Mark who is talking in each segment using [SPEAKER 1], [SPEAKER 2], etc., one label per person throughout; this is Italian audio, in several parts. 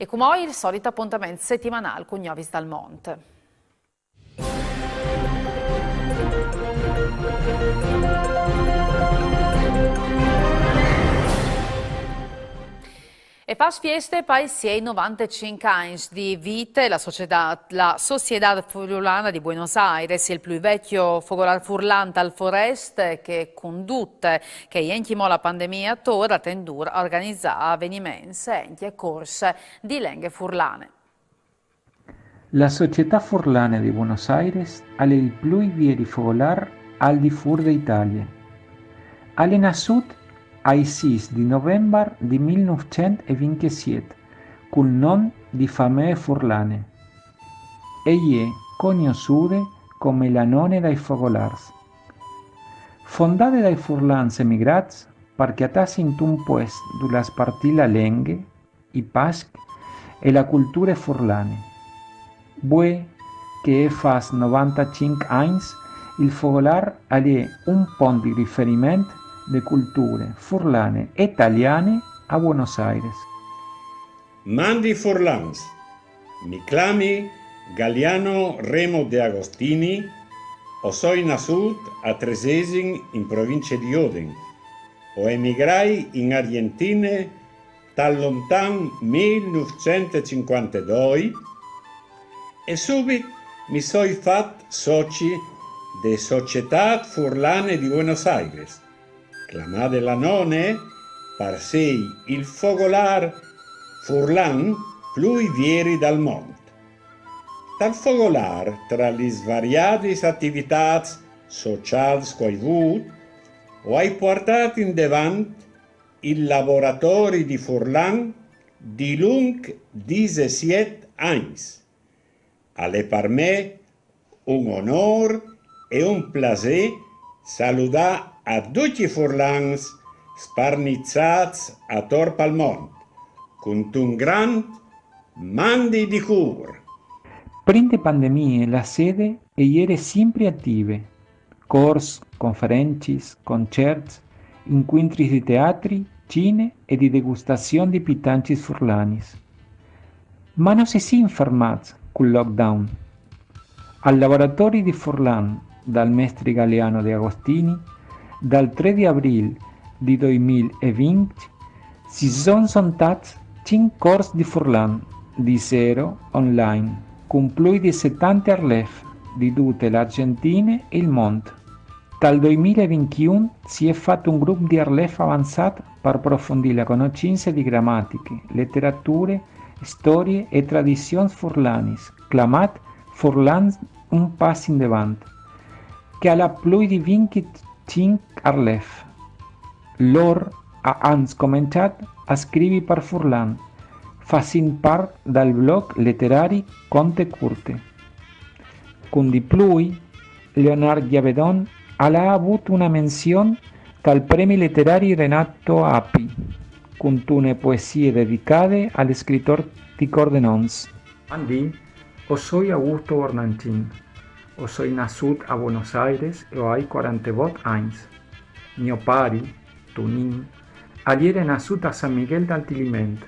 [SPEAKER 1] E come il solito appuntamento settimanale con Gnovis dal Monte. E fa fieste per i 95 anni di vita la Sociedad Furlana di Buenos Aires, il più vecchio fogolar furlante al forest che condutte che entimo la pandemia ora tendur a organizzare avvenimenti e corse di lenghe furlane.
[SPEAKER 2] La Società Furlana di Buenos Aires è il più vecchio fogolar al di fuori d'Italia. È nato il 6 di novembre di 1927 col nome di Famiglie Furlane. Egli è conosciuto come la nonna dei fogolars. Fondata dai furlans emigrati perché in un paese dove spartì la lingua, i pasc e la cultura furlane. Vuoi che fa 95 anni il fogolar è un punto di riferimento le culture furlane italiane a Buenos Aires.
[SPEAKER 3] Mandi Furlans, mi chiami Galliano Remo de Agostini, o sono nato a Tresesin in provincia di Oden, o emigrai in Argentina dal lontan 1952 e subito mi sono fatto soci de Società Furlane di Buenos Aires. Clamà della none, par sei il fogolar furlan più vieri dal mondo. Dal fogolar, tra le svariate attività sociali che ho portato in davanti il laboratorio di furlan di lung 17 anni. Alle per me un onore e un piacere salutare a tutti i furlans sparnizzati attorno al mondo, con un gran mandi di cura.
[SPEAKER 2] Prima della pandemia la sede era sempre attiva. Corsi, conferenze, concerti, incontri di teatri, cine e di degustazione di pitanci furlani. Ma non si è fermato con il lockdown. Al laboratorio di Furlan dal mestre Galliano de Agostini, dal 3 di aprile di 2020 si sono sontati 5 corsi di Furlan di zero online, con più di 70 arlef di tutte le Argentine e il mondo. Dal 2021 si è fatto un gruppo di arlef avanzato per approfondire la conoscenza di grammatiche, letterature, storie e tradizioni furlanis, chiamato Furlan un passo in davanti, che ha più di 25 arlef. Loro hanno cominciato a scrivere per Furlan, facendo parte del blog letterario Conte Curte. Con di più, Leonardo Giavedon ha avuto una menzione dal premio letterario Renato Api, con una poesia dedicata allo scrittore di Cordenons. Andi, o soy Augusto Bornanchín, o soy nacido a Buenos Aires e ho 48 anni. Mio pari, Tunín, ayer è nacido a San Miguel del Tilimento,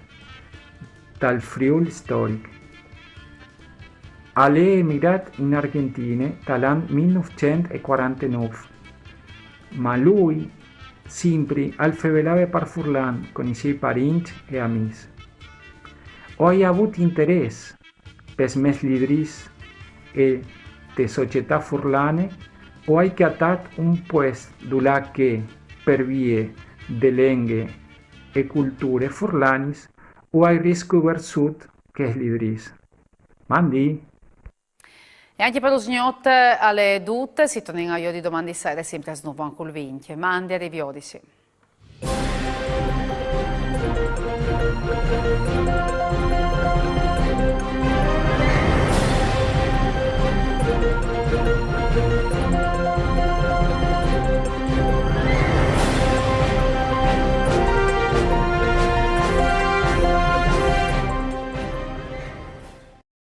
[SPEAKER 2] dal Friuli storico. È emigrato in Argentina dall'anno 1949, ma lui sempre alfabetava per Furlan con i suoi parenti e amici. Ho avuto interesse per mes libris e de società furlane, ho chiamato un paese dove che per via de lingue e culture furlanis ho riscoperto che libris. Mandi!
[SPEAKER 1] E anche per lo sgnot alle dute si torna a io di domani sera sempre a snovo col vinti. Mandi a Reviodisi.